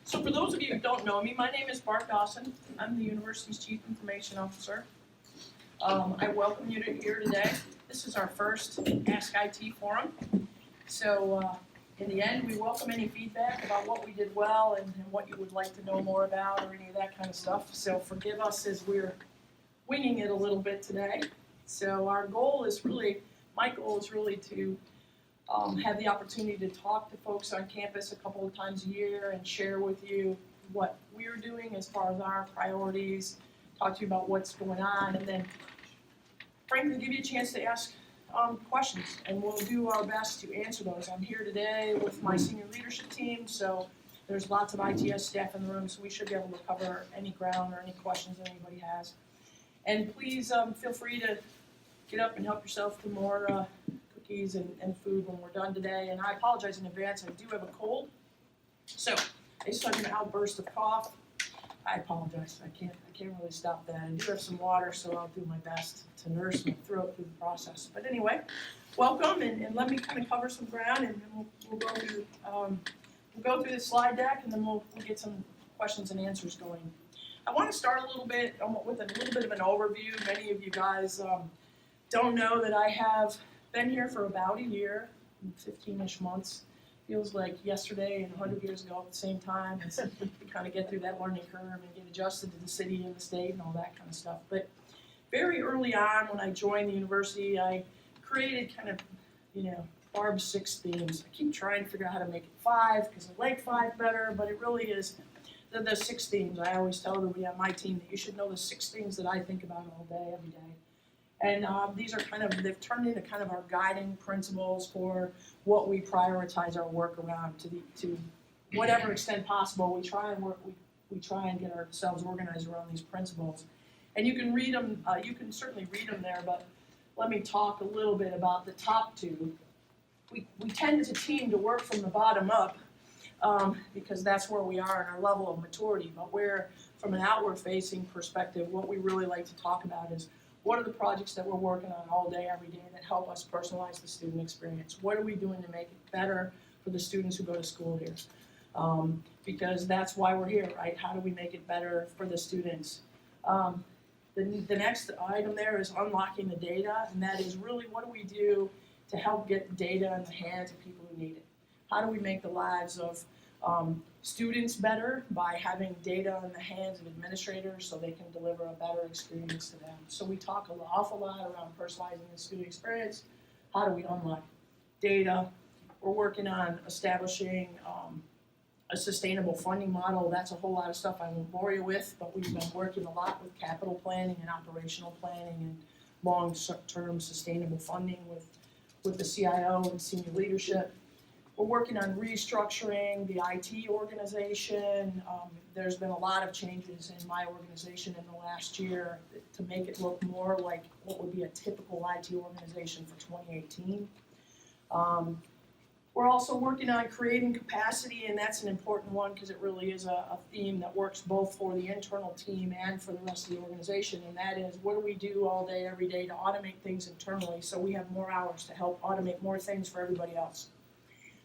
So for those of you who don't know me, my name is Barb Dawson. I'm the university's Chief Information Officer. I welcome you here today. This is our first Ask IT forum. So in the end, we welcome any feedback about what we did well and what you would like to know more about or any of that kind of stuff. So forgive us as we're winging it a little bit today. So our goal is really, my goal is really to have the opportunity to talk to folks on campus a couple of times a year and share with you what we're doing as far as our priorities, talk to you about what's going on, and then frankly give you a chance to ask questions, and we'll do our best to answer those. I'm here today with my senior leadership team, so there's lots of ITS staff in the room, so we should be able to cover any ground or any questions that anybody has. And please feel free to get up and help yourself to more cookies and food when we're done today. And I apologize in advance, I do have a cold, so I just had an outburst of cough. I apologize, I can't really stop that. I do have some water, so I'll do my best to nurse my throat through the process. But anyway, welcome, and let me kind of cover some ground, and then we'll go through the slide deck, and then we'll get some questions and answers going. I want to start a little bit with a little bit of an overview. Many of you guys don't know that I have been here for about a year, 15-ish months. Feels like yesterday and 100 years ago at the same time. And so you kind of get through that learning curve and get adjusted to the city and the state and all that kind of stuff. But very early on when I joined the university, I created kind of, Barb's 6 themes. I keep trying to figure out how to make it 5 because I like 5 better, but it really is the 6 themes. I always tell everybody on my team that you should know the 6 things that I think about all day, every day. And these are they've turned into kind of our guiding principles for what we prioritize our work around to whatever extent possible. We try and get ourselves organized around these principles. And you can read them, you can certainly read them there, but let me talk a little bit about the top 2. We tend as a team to work from the bottom up because that's where we are in our level of maturity. But from an outward-facing perspective, what we really like to talk about is what are the projects that we're working on all day, every day that help us personalize the student experience? What are we doing to make it better for the students who go to school here? Because that's why we're here, right? How do we make it better for the students? The next item there is unlocking the data, and that is really what do we do to help get data in the hands of people who need it? How do we make the lives of students better by having data in the hands of administrators so they can deliver a better experience to them? So we talk an awful lot around personalizing the student experience. How do we unlock data? We're working on establishing a sustainable funding model. That's a whole lot of stuff I won't bore you with, but we've been working a lot with capital planning and operational planning and long-term sustainable funding with the CIO and senior leadership. We're working on restructuring the IT organization. There's been a lot of changes in my organization in the last year to make it look more like what would be a typical IT organization for 2018. We're also working on creating capacity, and that's an important one because it really is a theme that works both for the internal team and for the rest of the organization, and that is what do we do all day, every day to automate things internally so we have more hours to help automate more things for everybody else.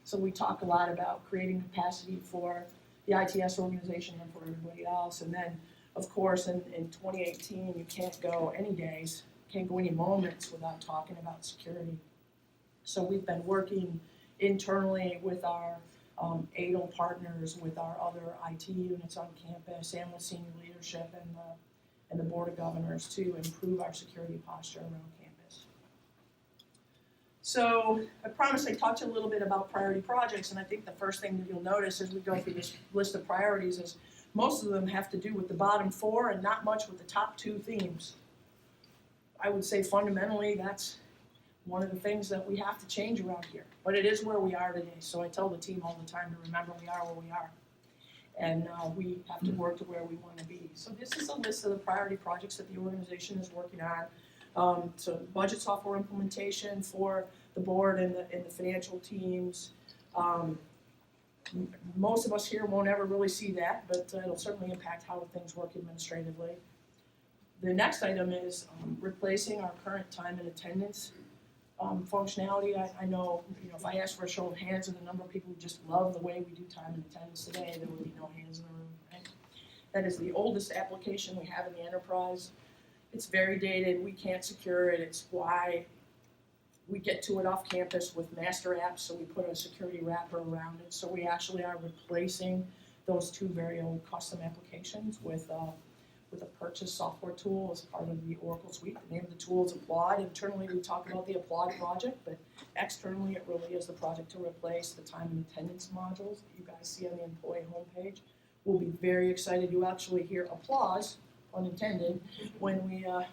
So we talk a lot about creating capacity for the ITS organization and for everybody else. And then, of course, in 2018, you can't go any days, can't go any moments without talking about security. So we've been working internally with our ADL partners, with our other IT units on campus, and with senior leadership and the Board of Governors to improve our security posture around campus. So I promised I'd talk to you a little bit about priority projects, and I think the first thing that you'll notice as we go through this list of priorities is most of them have to do with the bottom 4 and not much with the top 2 themes. I would say fundamentally that's one of the things that we have to change around here, but it is where we are today. So I tell the team all the time to remember we are where we are, and we have to work to where we want to be. So this is a list of the priority projects that the organization is working on. So budget software implementation for the board and the financial teams. Most of us here won't ever really see that, but it'll certainly impact how things work administratively. The next item is replacing our current time and attendance functionality. I know, if I asked for a show of hands and the number of people who just love the way we do time and attendance today, there would be no hands in the room, right? That is the oldest application we have in the enterprise. It's very dated, we can't secure it, it's why we get to it off campus with master apps, so we put a security wrapper around it. So we actually are replacing those two very old custom applications with a purchase software tool as part of the Oracle suite. The name of the tool is Applaud. Internally, we talk about the Applaud project, but externally, it really is the project to replace the time and attendance modules that you guys see on the employee homepage. We'll be very excited to actually hear applause, pun intended, when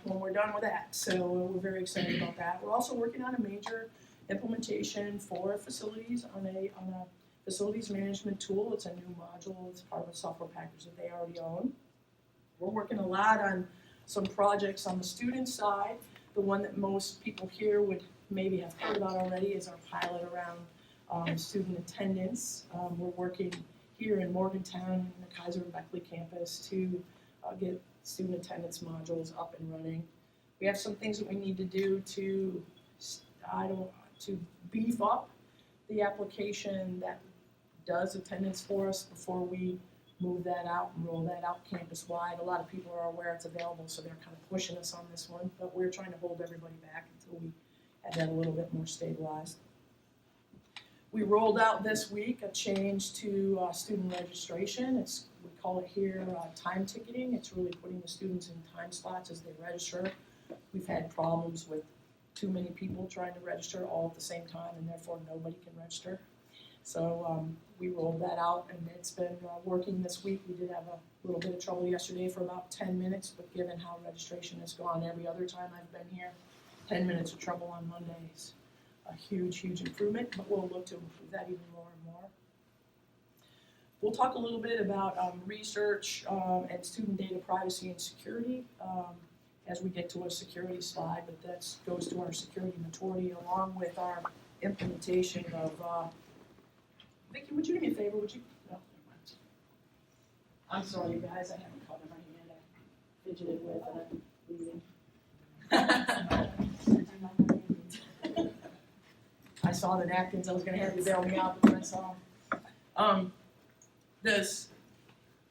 we're done with that. So we're very excited about that. We're also working on a major implementation for facilities on a facilities management tool. It's a new module. It's part of a software package that they already own. We're working a lot on some projects on the student side. The one that most people here would maybe have heard about already is our pilot around student attendance. We're working here in Morgantown, in the Kaiser and Beckley campus, to get student attendance modules up and running. We have some things that we need to do to beef up the application that does attendance for us before we move that out and roll that out campus-wide. A lot of people are aware it's available, so they're kind of pushing us on this one, but we're trying to hold everybody back until we have that a little bit more stabilized. We rolled out this week a change to student registration. We call it here time ticketing. It's really putting the students in time slots as they register. We've had problems with too many people trying to register all at the same time, and therefore nobody can register. So we rolled that out, and it's been working this week. We did have a little bit of trouble yesterday for about 10 minutes, but given how registration has gone every other time I've been here, 10 minutes of trouble on Monday is a huge, huge improvement, but we'll look to improve that even more and more. We'll talk a little bit about research and student data privacy and security as we get to a security slide, but that goes to our security maturity along with our implementation of Vicki, would you do me a favor? Would you? No, never mind. I'm sorry, you guys. I haven't covered my hand. I fidgeted with and I'm leaving. I saw the napkins. I was going to have you bail me out, but then I saw the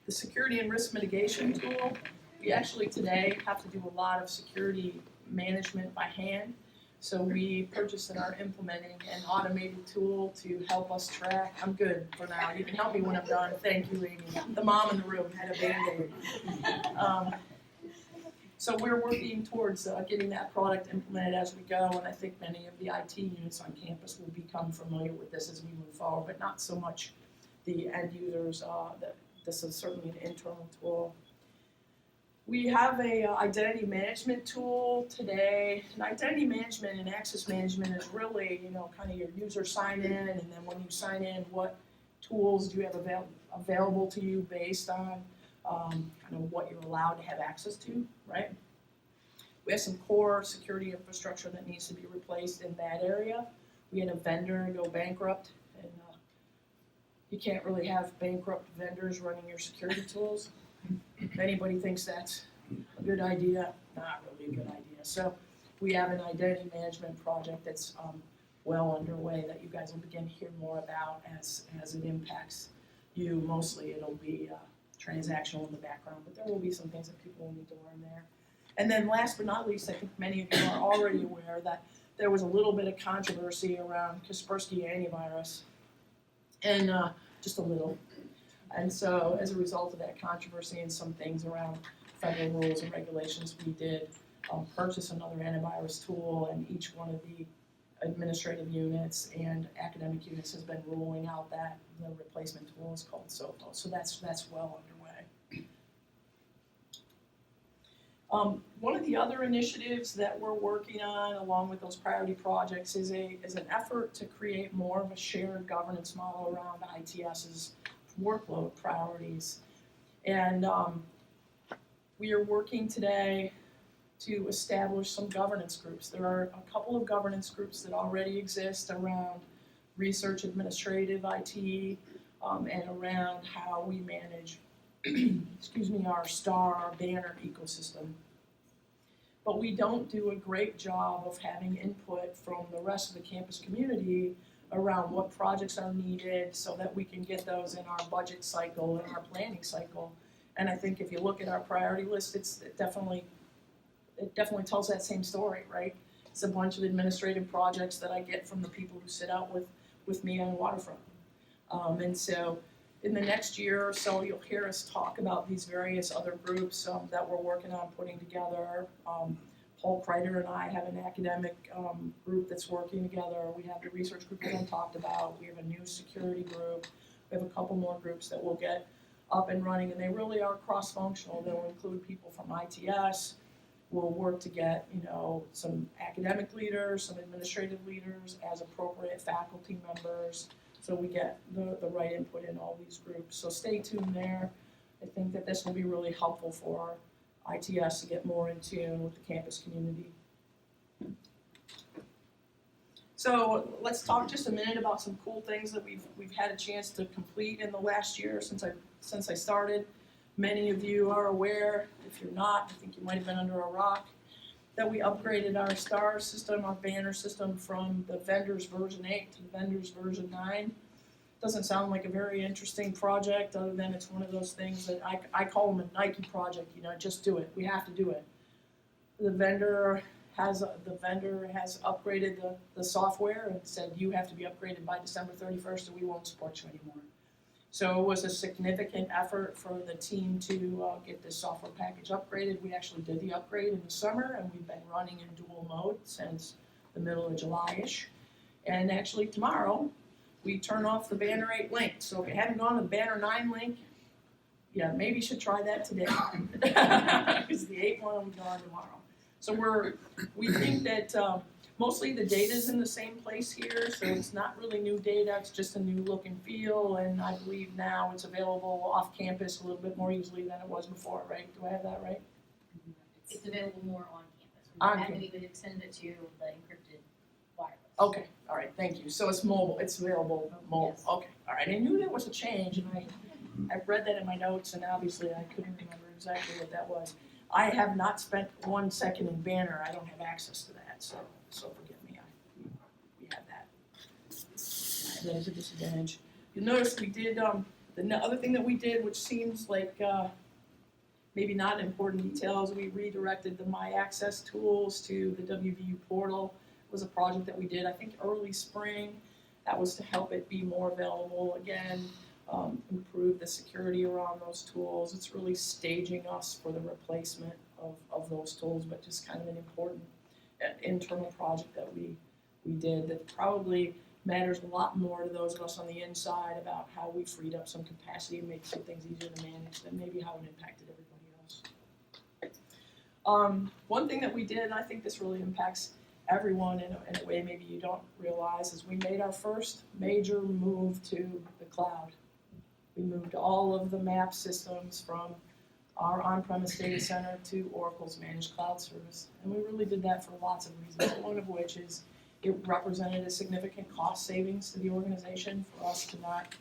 security and risk mitigation tool. We actually today have to do a lot of security management by hand. So we purchased and are implementing an automated tool to help us track. I'm good for now. You can help me when I'm done. Thank you, Amy. The mom in the room had a Band-Aid. So we're working towards getting that product implemented as we go, and I think many of the IT units on campus will become familiar with this as we move forward, but not so much the end users. This is certainly an internal tool. We have a identity management tool today. And identity management and access management is really, kind of your user sign in, and then when you sign in, what tools do you have available to you based on kind of what you're allowed to have access to, right? We have some core security infrastructure that needs to be replaced in that area. We had a vendor go bankrupt, and you can't really have bankrupt vendors running your security tools. If anybody thinks that's a good idea, not really a good idea. So we have an identity management project that's well underway that you guys will begin to hear more about as it impacts you. Mostly it'll be transactional in the background, but there will be some things that people will need to learn there. And then last but not least, I think many of you are already aware that there was a little bit of controversy around Kaspersky antivirus, and just a little. And so as a result of that controversy and some things around federal rules and regulations, we did purchase another antivirus tool, and each one of the administrative units and academic units has been rolling out the replacement tool is called SOFO. So that's well underway. One of the other initiatives that we're working on, along with those priority projects, is an effort to create more of a shared governance model around ITS's workload priorities. And we are working today to establish some governance groups. There are a couple of governance groups that already exist around research, administrative, IT, and around how we manage our STAR, our banner ecosystem. but we don't do a great job of having input from the rest of the campus community around what projects are needed so that we can get those in our budget cycle and our planning cycle. And I think if you look at our priority list, it definitely tells that same story, right? It's a bunch of administrative projects that I get from the people who sit out with me on waterfront. And so in the next year or so, you'll hear us talk about these various other groups that we're working on putting together. Paul Kreider and I have an academic group that's working together. We have the research group that I talked about. We have a new security group. We have a couple more groups that will get up and running, and they really are cross-functional. They'll include people from ITS. We'll work to get, some academic leaders, some administrative leaders, as appropriate faculty members, so we get the right input in all these groups. So stay tuned there. I think that this will be really helpful for ITS to get more in tune with the campus community. So let's talk just a minute about some cool things that we've had a chance to complete in the last year since I started. Many of you are aware, if you're not, I think you might have been under a rock, that we upgraded our star system, our banner system, from the vendor's version 8 to the vendor's version 9. Doesn't sound like a very interesting project, other than it's one of those things that I call them a Nike project. Just do it. We have to do it. The vendor has upgraded the software and said you have to be upgraded by December 31st, or we won't support you anymore. So it was a significant effort for the team to get this software package upgraded. We actually did the upgrade in the summer, and we've been running in dual mode since the middle of July-ish. And actually tomorrow, we turn off the Banner 8 link. So if you haven't gone to the Banner 9 link, maybe you should try that today. Because the 8 one will be gone tomorrow. So we think that mostly the data's in the same place here, so it's not really new data, it's just a new look and feel, and I believe now it's available off campus a little bit more easily than it was before, right? Do I have that right? It's available more on campus. On And campus. we would extend it to the encrypted wireless. Okay, all right, thank you. So it's mobile, it's available mobile. Yes. Okay, all right. I knew there was a change, and I read that in my notes, and obviously I couldn't remember exactly what that was. I have not spent 1 second in Banner. I don't have access to that, so forgive me. We have that. That is a disadvantage. You'll notice we did the other thing that we did, which seems like maybe not important details. We redirected the My Access tools to the WVU portal. It was a project that we did, I think, early spring. That was to help it be more available again. Improve the security around those tools. It's really staging us for the replacement of those tools, but just kind of an important internal project that we did that probably matters a lot more to those of us on the inside about how we freed up some capacity and made some things easier to manage than maybe how it impacted everybody else. One thing that we did, and I think this really impacts everyone in a way maybe you don't realize, is we made our first major move to the cloud. We moved all of the map systems from our on-premise data center to Oracle's managed cloud service. And we really did that for lots of reasons, one of which is it represented a significant cost savings to the organization for us to not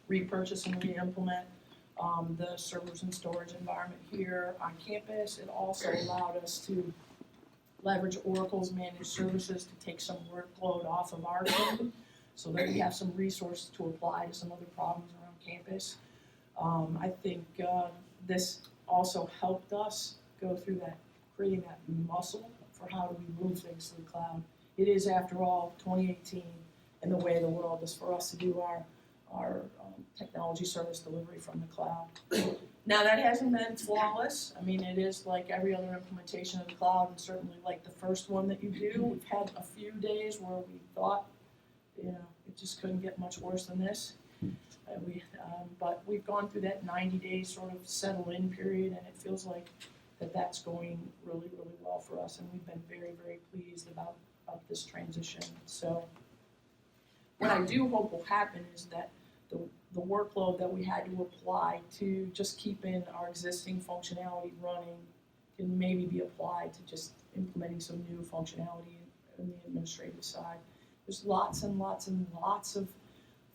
repurchase and re-implement the servers and storage environment here on campus. It also allowed us to leverage Oracle's managed services to take some workload off of our team so that we have some resources to apply to some other problems around campus. I think this also helped us go through that, creating that muscle for how do we move things to the cloud. It is, after all, 2018, and the way the world is for us to do our technology service delivery from the cloud. Now, that hasn't been flawless. I mean, it is like every other implementation of the cloud, and certainly like the first one that you do. We've had a few days where we thought, it just couldn't get much worse than this. But we've gone through that 90-day sort of settle-in period, and it feels like that's going really, really well for us, and we've been very, very pleased about this transition. So what I do hope will happen is that the workload that we had to apply to just keeping our existing functionality running can maybe be applied to just implementing some new functionality in the administrative side. There's lots and lots and lots of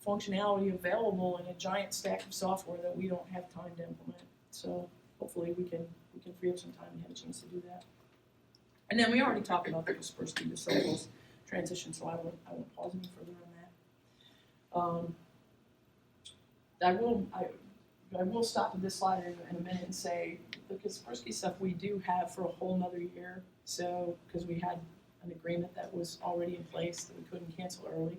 functionality available in a giant stack of software that we don't have time to implement. So hopefully we can free up some time and have a chance to do that. And then we already talked about the Kaspersky to Sophos transition, so I won't pause any further on that. I will stop at this slide in a minute and say the Kaspersky stuff we do have for a whole nother year. So, because we had an agreement that was already in place that we couldn't cancel early.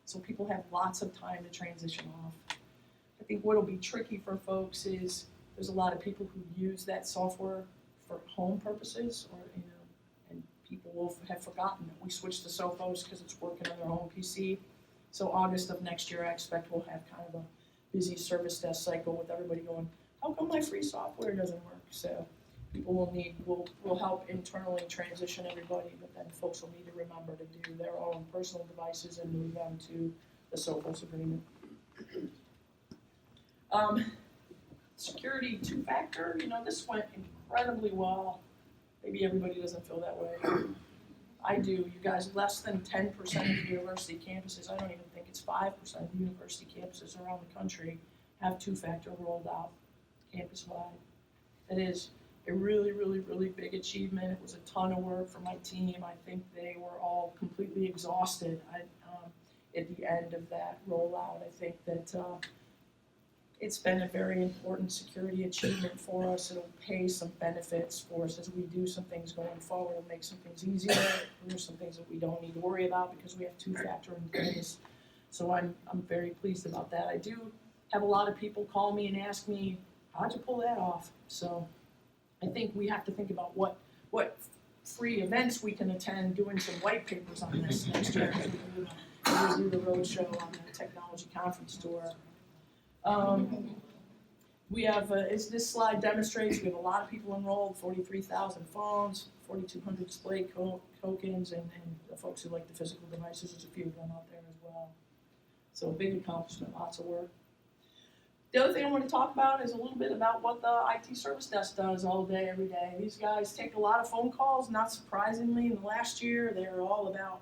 So people have lots of time to transition off. I think what'll be tricky for folks is there's a lot of people who use that software for home purposes, or and people will have forgotten that we switched to Sophos because it's working on their home PC. So August of next year, I expect we'll have kind of a busy service desk cycle with everybody going, how come my free software doesn't work? So people will help internally transition everybody, but then folks will need to remember to do their own personal devices and move them to the Sophos agreement. Security two-factor, this went incredibly well. Maybe everybody doesn't feel that way. I do. You guys, less than 10% of the university campuses, I don't even think it's 5% of the university campuses around the country have two-factor rolled out campus-wide. It is a really, really, really big achievement. It was a ton of work for my team. I think they were all completely exhausted at the end of that rollout. I think that it's been a very important security achievement for us. It'll pay some benefits for us as we do some things going forward. It'll make some things easier. There's some things that we don't need to worry about because we have two-factor in place. So I'm very pleased about that. I do have a lot of people call me and ask me, how'd you pull that off? So I think we have to think about what free events we can attend, doing some white papers on this next year. We do the roadshow on the technology conference tour. We have, as this slide demonstrates, we have a lot of people enrolled, 43,000 phones, 4,200 display tokens, and the folks who like the physical devices, there's a few of them out there as well. So a big accomplishment, lots of work. The other thing I want to talk about is a little bit about what the IT service desk does all day, every day. These guys take a lot of phone calls, not surprisingly. In the last year, they were all about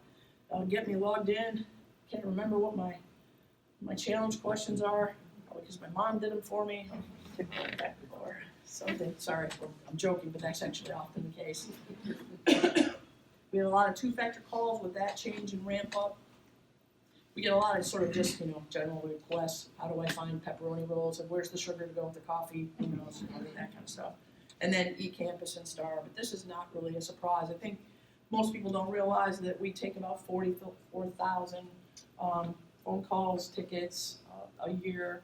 get me logged in. Can't remember what my challenge questions are, probably because my mom did them for me, or something. Sorry, I'm joking, but that's actually often the case. We had a lot of two-factor calls with that change and ramp up. We get a lot of sort of just, general requests. How do I find pepperoni rolls? And where's the sugar to go with the coffee? That kind of stuff. And then eCampus and Star. But this is not really a surprise. I think most people don't realize that we take about 44,000 phone calls, tickets a year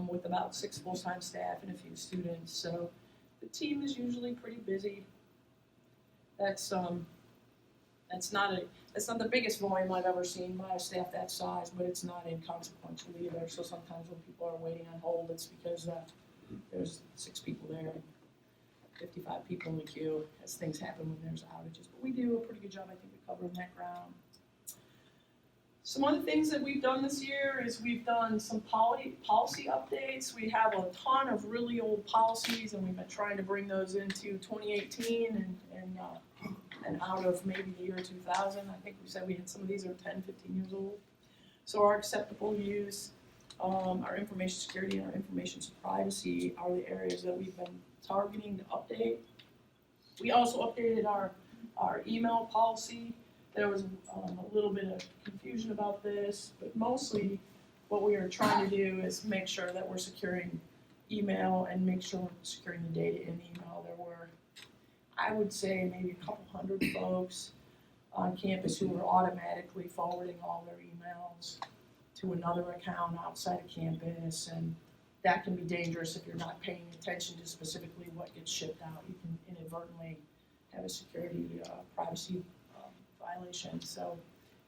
with about 6 full-time staff and a few students. So the team is usually pretty busy. That's not the biggest volume I've ever seen by a staff that size, but it's not inconsequential either. So sometimes when people are waiting on hold, it's because there's 6 people there and 55 people in the queue as things happen when there's outages. But we do a pretty good job, I think, of covering that ground. Some other things that we've done this year is we've done some policy updates. We have a ton of really old policies, and we've been trying to bring those into 2018 and out of maybe the year 2000. I think we said we had some of these are 10, 15 years old. So our acceptable use, our information security, and our information privacy are the areas that we've been targeting to update. We also updated our email policy. There was a little bit of confusion about this, but mostly what we are trying to do is make sure that we're securing email and make sure we're securing the data in email. There were, I would say, maybe a couple hundred folks on campus who were automatically forwarding all their emails to another account outside of campus, and that can be dangerous if you're not paying attention to specifically what gets shipped out. You can inadvertently have a security privacy violation. So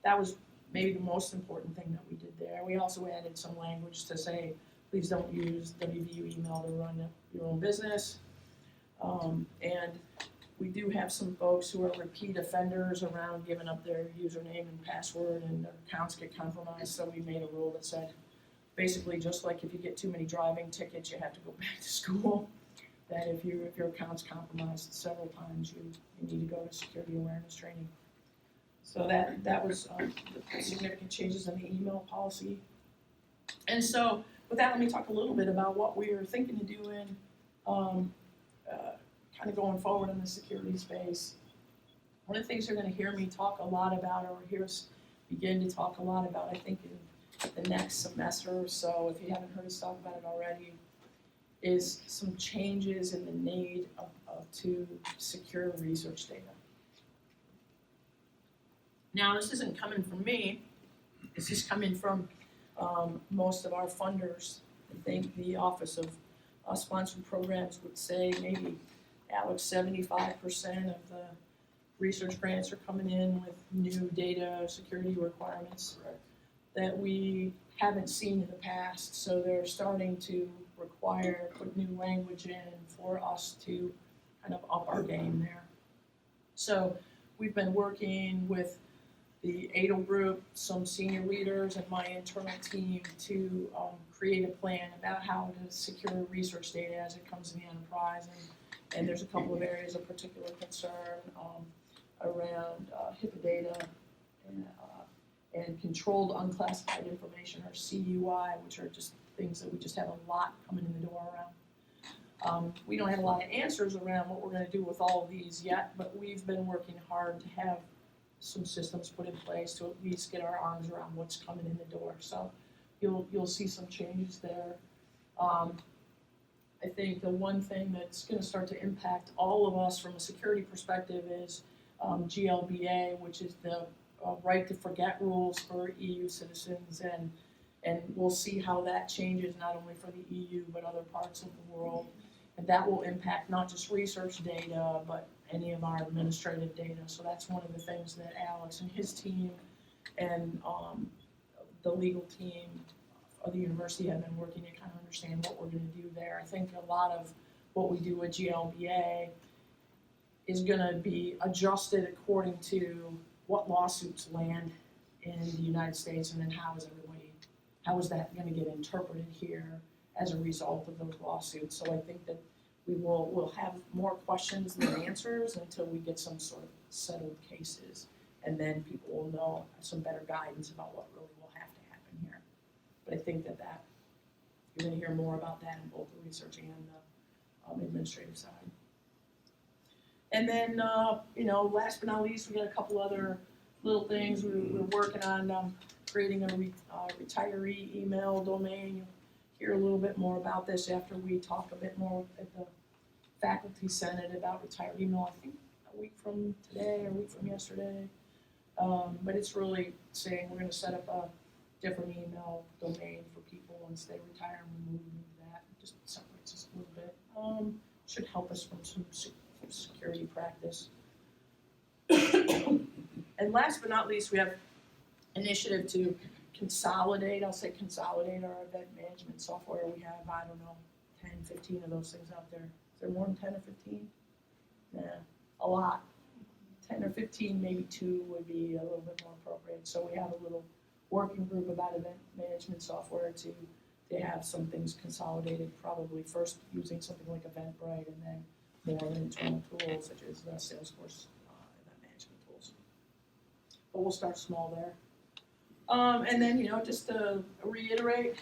that was maybe the most important thing that we did there. We also added some language to say, please don't use WVU email to run your own business. And we do have some folks who are repeat offenders around giving up their username and password, and their accounts get compromised. So we made a rule that said, basically, just like if you get too many driving tickets, you have to go back to school, that if your account's compromised several times, you need to go to security awareness training. So that was significant changes in the email policy. And so with that, let me talk a little bit about what we are thinking of doing kind of going forward in the security space. One of the things you're gonna hear me talk a lot about, or hear us begin to talk a lot about, I think in the next semester or so, if you haven't heard us talk about it already, is some changes in the need to secure research data. Now, this isn't coming from me, this is coming from most of our funders. I think the Office of Sponsored Programs would say maybe, Alex, 75% of the research grants are coming in with new data security requirements that we haven't seen in the past. So they're starting to put new language in for us to kind of up our game there. So we've been working with the ADL group, some senior leaders, and my internal team to create a plan about how to secure research data as it comes in the enterprise. And there's a couple of areas of particular concern around HIPAA data and controlled unclassified information, or CUI, which are just things that we just have a lot coming in the door around. We don't have a lot of answers around what we're going to do with all of these yet, but we've been working hard to have some systems put in place to at least get our arms around what's coming in the door. So you'll see some changes there. I think the one thing that's going to start to impact all of us from a security perspective is GLBA, which is the right to forget rules for EU citizens, and we'll see how that changes not only for the EU but other parts of the world. And that will impact not just research data, but any of our administrative data. So that's one of the things that Alex and his team and the legal team of the university have been working to kind of understand what we're going to do there. I think a lot of what we do with GLBA is going to be adjusted according to what lawsuits land in the United States, and then how is that going to get interpreted here as a result of those lawsuits. So I think that we'll have more questions than answers until we get some sort of settled cases, and then people will know some better guidance about what really will have to happen here. But I think that you're going to hear more about that in both the research and the administrative side. And then, last but not least, we got a couple other little things. We're working on creating a retiree email domain. You'll hear a little bit more about this after we talk a bit more at the Faculty Senate about retired email, I think a week from today or a week from yesterday. But it's really saying we're going to set up a different email domain for people once they retire, and we move into that. It just separates us a little bit. Should help us from some security practice. And last but not least, we have initiative to consolidate our event management software. We have, 10, 15 of those things out there. Is there more than 10 or 15? Nah, a lot. 10 or 15, maybe 2 would be a little bit more appropriate. So we have a little working group about event management software to have some things consolidated, probably first using something like Eventbrite, and then more internal tools such as Salesforce event management tools. But we'll start small there. And then, just to reiterate,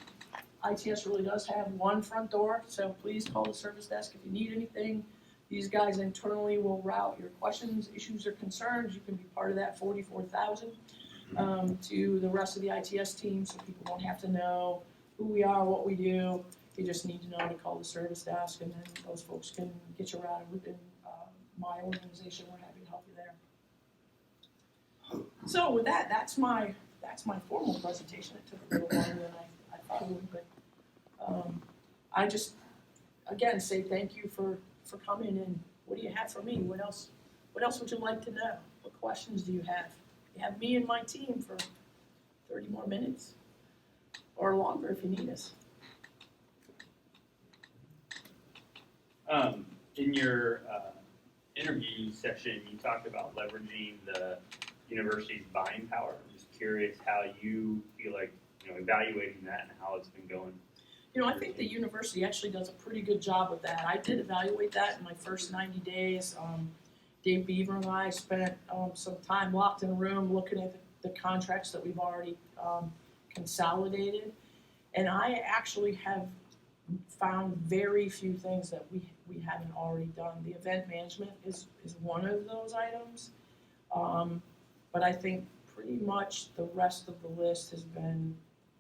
ITS really does have one front door, so please call the service desk if you need anything. These guys internally will route your questions, issues, or concerns. You can be part of that 44,000 to the rest of the ITS team, so people won't have to know who we are, what we do. You just need to know to call the service desk, and then those folks can get you routed within my organization. We're happy to help you there. So with that, that's my formal presentation. It took a little longer than I thought it would, but I just, again, say thank you for coming, and what do you have for me? What else would you like to know? What questions do you have? You have me and my team for 30 more minutes, or longer if you need us. In your interview session, you talked about leveraging the university's buying power. I'm just curious how you feel like, evaluating that and how it's been going. I think the university actually does a pretty good job with that. I did evaluate that in my first 90 days. Dave Beaver and I spent some time locked in a room looking at the contracts that we've already consolidated. And I actually have found very few things that we haven't already done. The event management is one of those items. But I think pretty much the rest of the list has been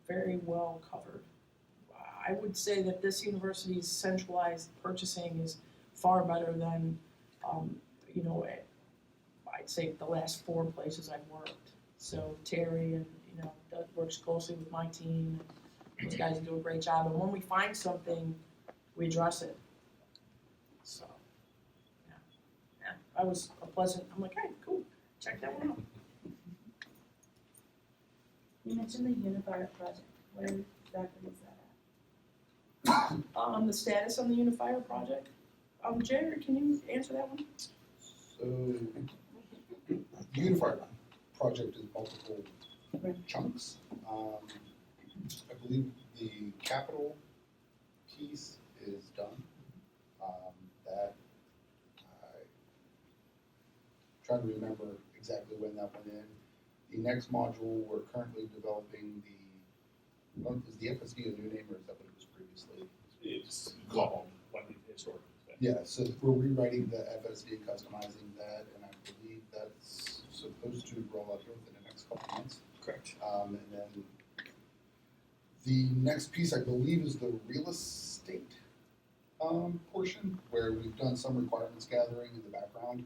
very well covered. I would say that this university's centralized purchasing is far better than, I'd say the last 4 places I've worked. So Terry and, Doug works closely with my team, and those guys do a great job. And when we find something, we address it. So, yeah, I was I'm like, hey, cool, check that one out. You mentioned the unifier project. Where exactly is that at? The status on the Unifier project. Jerry, can you answer that one? So, the Unified project is multiple chunks. I believe the capital piece is done. That, I try to remember exactly when that went in. The next module, we're currently developing is the FSD a new name or is that what it was previously? It's called what it historically said. Yeah, so we're rewriting the FSD, customizing that, and I believe that's supposed to roll out here within the next couple of months. Correct. And then the next piece, I believe, is the real estate portion, where we've done some requirements gathering in the background.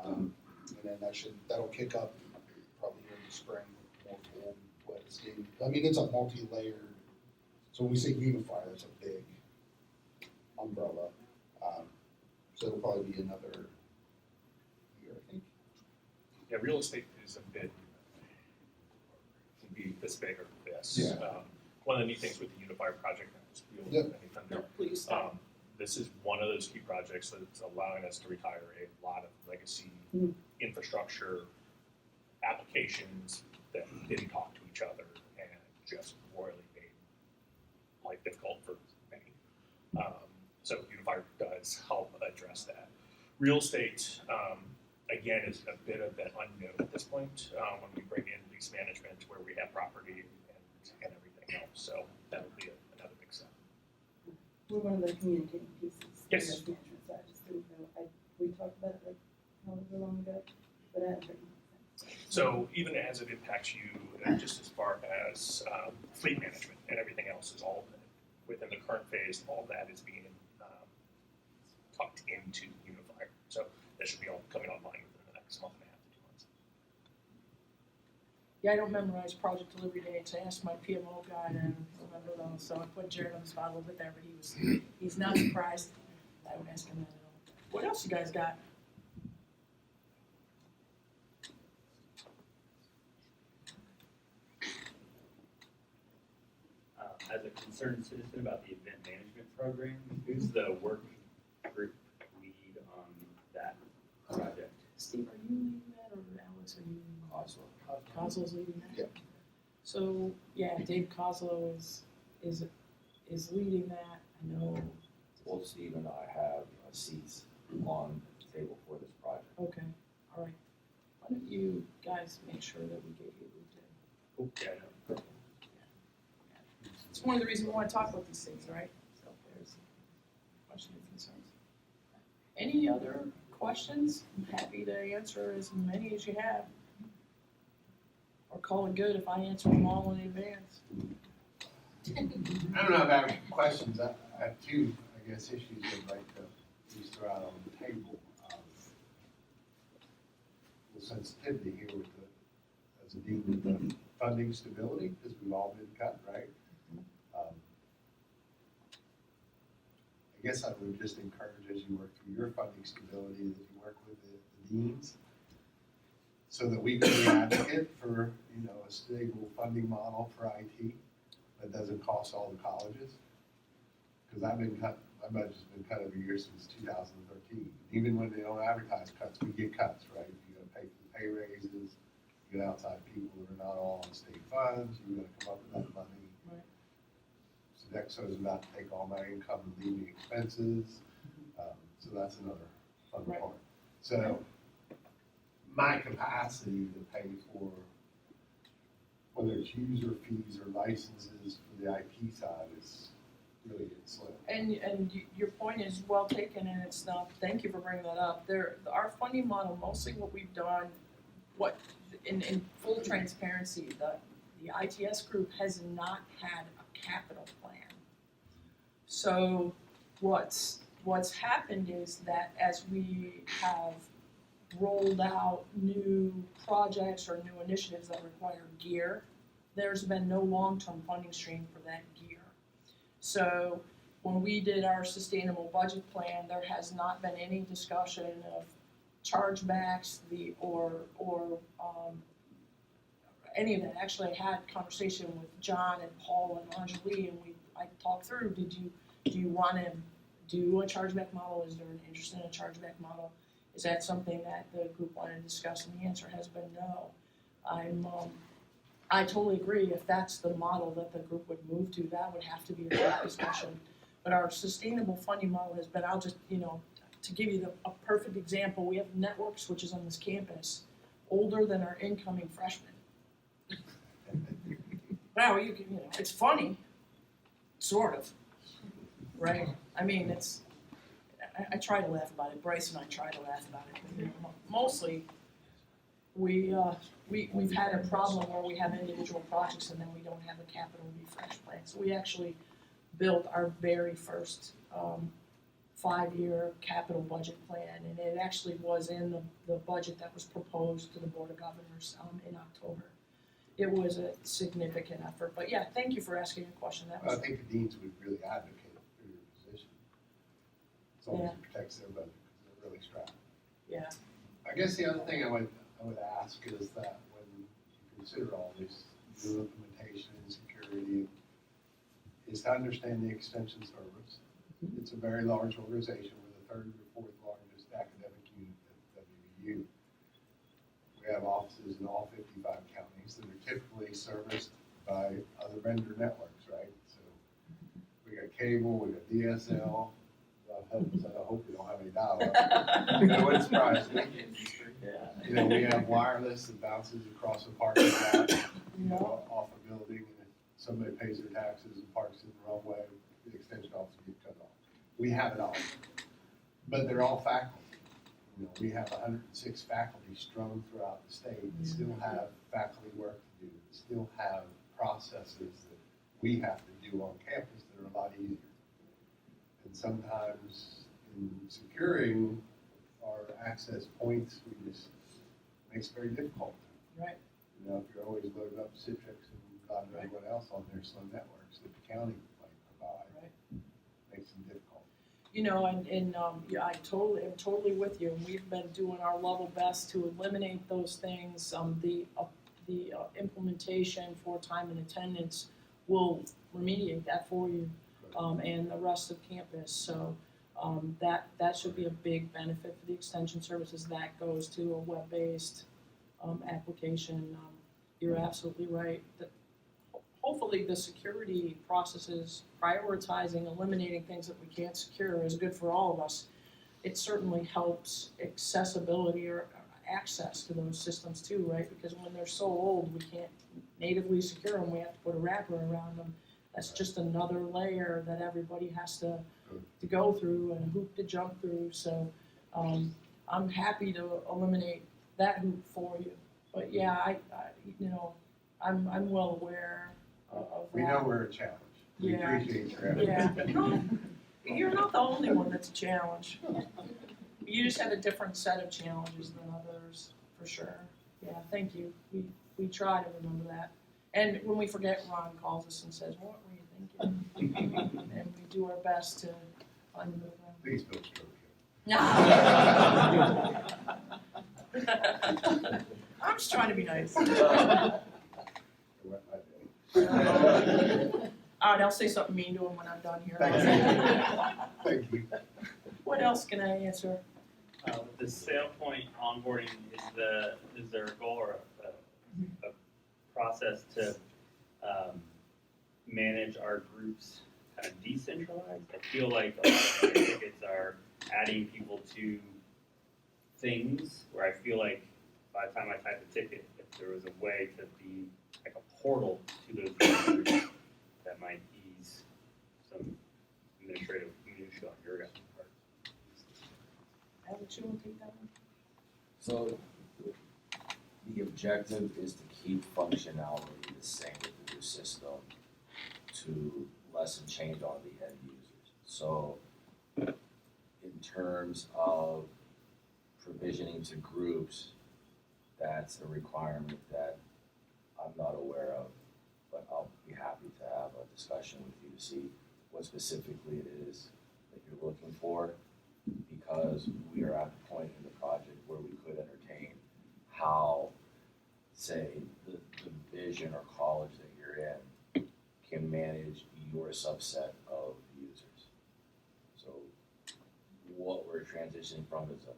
And then that'll kick up probably in the spring, more full steam. I mean, it's a multi-layered, so when we say unifier, that's a big umbrella. So it'll probably be another year, I think. Yeah, real estate is a bit, can be this big or this. Yeah. One of the neat things with the Unifier project, not to steal Yep. any thunder, Please stop. this is one of those key projects that's allowing us to retire a lot of legacy infrastructure applications that didn't talk to each other and just royally made life difficult for many. So Unifier does help address that. Real estate, again, is a bit of an unknown at this point when we bring in lease management where we have property and everything else. So that would be another big step. We're one of the communicating pieces. Yes. Risk management, so I just didn't know. We talked about it like however long ago, but I hadn't heard anything. So even as it impacts you, just as far as fleet management and everything else is all within the current phase, all that is being tucked into Unifier. So that should be all coming online within the next month and a half to 2 months. Yeah, I don't memorize project delivery dates. I asked my PMO guy to remember those, so I put Jared on the spot a little bit there, but he's not surprised. I would ask him that at all. What else you guys got? As a concerned citizen about the event management program, who's the work group lead on that project? Steve, are you leading that, or Alex, are you leading that? Kozlo's leading that? Yep. So, yeah, Dave Kozlo is leading that. I know, Both Steve and I have seats on the table for this project. okay, all right. Why don't you guys make sure that we get you looped in? Oh, yeah, no. It's one of the reasons we want to talk about these things, right? So if there's questions and concerns. Any other questions? I'm happy to answer as many as you have. Or call it good if I answer them all in advance. I don't know if I have any questions. I have two, I guess, issues I'd like to just throw out on the table. The sensitivity here with as a deal with the funding stability, because we've all been cut, right? I guess I would just encourage as you work through your funding stability that you work with the deans so that we can be an advocate for, a stable funding model for IT that doesn't cost all the colleges. Because I've been cut, my budget's been cut every year since 2013. Even when they don't advertise cuts, we get cuts, right? You gotta pay for the pay raises, you get outside people that are not all on state funds, you gotta come up with that money. Right. Sodexo is about to take all my income and leave me expenses, so that's another fun Right. part. So my capacity to pay for whether it's user fees or licenses for the IT side is really getting slim. And your point is well taken, and it's not, thank you for bringing that up. Our funding model, mostly what we've done in full transparency, the ITS group has not had a capital plan. So what's happened is that as we have rolled out new projects or new initiatives that require gear, there's been no long-term funding stream for that gear. So when we did our sustainable budget plan, there has not been any discussion of chargebacks, or any of that. Actually, I had a conversation with John and Paul and Anjali, and I talked through, do you want to do a chargeback model? Is there an interest in a chargeback model? Is that something that the group wanted to discuss? And the answer has been no. I totally agree. If that's the model that the group would move to, that would have to be a group discussion. But our sustainable funding model has been, I'll just, to give you a perfect example, we have network switches on this campus older than our incoming freshmen. Wow, it's funny, sort of, right? I mean, I try to laugh about it. Bryce and I try to laugh about it. Mostly, we've had a problem where we have individual projects and then we don't have a capital refresh plan. So we actually built our very first 5-year capital budget plan, and it actually was in the budget that was proposed to the Board of Governors in October. It was a significant effort, but yeah, thank you for asking a question. That I was think the deans would really advocate for your position. As long as it protects their budget, because they're really strapped. yeah. I guess the other thing I would ask is that when you consider all this, new implementation and security, is to understand the extension service. It's a very large organization. We're the third or fourth largest academic unit at WVU. We have offices in all 55 counties that are typically serviced by other vendor networks, right? So we got cable, we got DSL. I hope we don't have any dial-up. It wouldn't surprise me. We have wireless that bounces across a parking lot, off a building, and if somebody pays their taxes and parks in the wrong way, the extension office gets cut off. We have it all, but they're all faculty. We have 106 faculty strung throughout the state that still have faculty work to do, that still have processes that we have to do on campus that are a lot easier. And sometimes in securing our access points, makes it very difficult. Right. If you're always loaded up Citrix and God knows what else on their slow networks that the county might provide, makes them difficult. I am totally with you. And we've been doing our level best to eliminate those things. The implementation for time and attendance will remediate that for you, and the rest of campus. So that should be a big benefit for the extension services. That goes to a web-based application. You're absolutely right. Hopefully the security processes, prioritizing, eliminating things that we can't secure is good for all of us. It certainly helps accessibility or access to those systems too, right? Because when they're so old, we can't natively secure them. We have to put a wrapper around them. That's just another layer that everybody has to go through and a hoop to jump through. So I'm happy to eliminate that hoop for you. But yeah, I'm well aware of that. We know we're a challenge. We Yeah. appreciate your effort. Yeah, you're not the only one that's a challenge. You just have a different set of challenges than others, for sure. Yeah, thank you. We try to remember that. And when we forget, Ron calls us and says, "What were you thinking?" And we do our best to unmove them. Please don't stroke I'm just trying to be nice. it. It went my day. All right, I'll say something mean to him when I'm done here. Thank you. What else can I answer? With the SailPoint onboarding, is there a goal or a process to manage our groups kind of decentralized? I feel like a lot of our tickets are adding people to things where I feel like by the time I type a ticket, if there was a way to be like a portal to those groups, that might ease some administrative minutia on your guys' part. Alex, you want to take that one? So, objective is to keep functionality the same with the new system to lessen change on the end users. So in terms of provisioning to groups, that's a requirement that I'm not aware of, but I'll be happy to have a discussion with you to see what specifically it is that you're looking for, because we are at the point in the project where we could entertain how, say, the division or college that you're in can manage your subset of users. So what we're transitioning from is an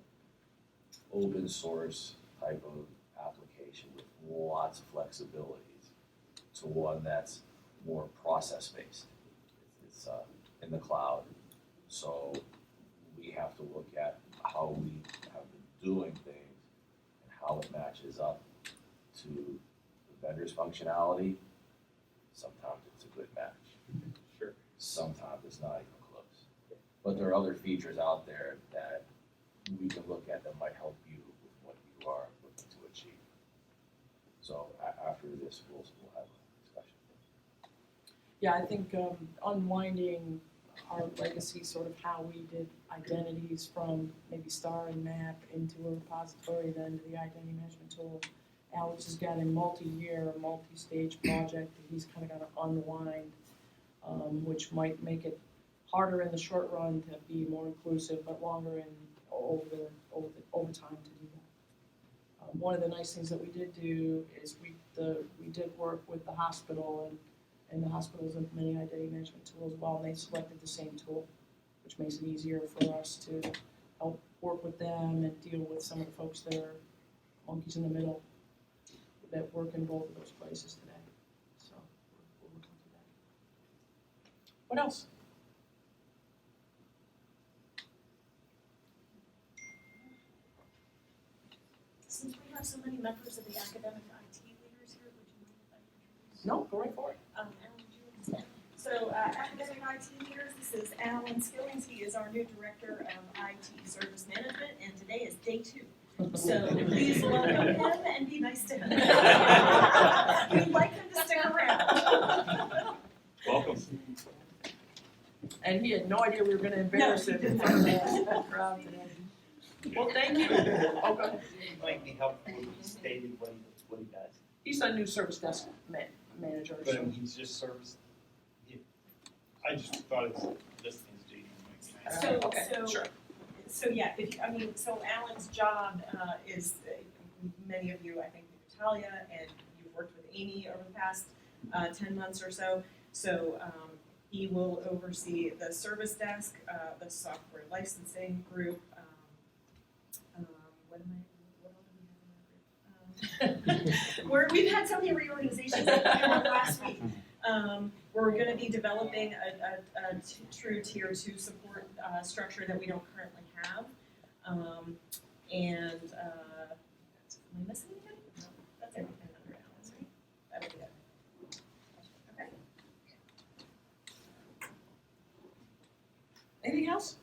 open source type of application with lots of flexibilities to one that's more process based. It's in the cloud. So we have to look at how we have been doing things and how it matches up to the vendor's functionality. Sometimes it's a good match. Sure. Sometimes it's not even close. But there are other features out there that we can look at that might help you with what you are looking to achieve. So after this, we'll have a discussion. Yeah, I think unwinding our legacy, sort of how we did identities from maybe Star and Map into a repository, then to the identity management tool. Alex has got a multi-year, multi-stage project that he's kind of got to unwind, which might make it harder in the short run to be more inclusive, but longer in over time to do that. One of the nice things that we did do is we did work with the hospital, and the hospital is implementing identity management tool as well, and they selected the same tool, which makes it easier for us to help work with them and deal with some of the folks that are monkeys in the middle that work in both of those places today. So we're looking through that. What else? Since we have so many members of the academic IT leaders here, would you mind if I introduce? No, go right for it. Alan, would you understand? So, academic IT leaders, this is Alan Skillings. He is our new director of IT service management, and today is day 2. So please welcome him and be nice to him. We'd like him to stick around. Welcome. And he had no idea we were going to embarrass him in front of the crowd today. Well, thank you. Oh, go ahead. It might be helpful if he stated what he does. He's a new service desk manager. But So. he's just service. I just thought it's listing his duties might be nice. So, Okay, so, sure. so yeah, so Alan's job is, many of you, I think, know Natalia, and you've worked with Amy over the past 10 months or so. So he will oversee the service desk, the software licensing group. We've had so many reorganizations last week. We're going to be developing a true tier 2 support structure that we don't currently have. Am I missing anything? No, that's everything under Alan's, right? That would be it. Okay. Anything else?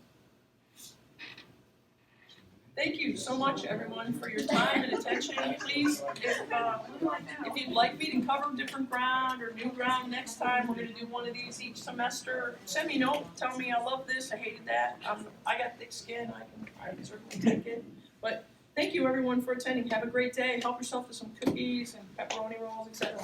Thank you so much, everyone, for your time and attention. Please, if you'd like me to cover different ground or new ground next time, we're going to do one of these each semester. Send me a note, tell me I love this, I hated that. I got thick skin, I can certainly take it. But thank you, everyone, for attending. Have a great day. Help yourself to some cookies and pepperoni rolls, etc.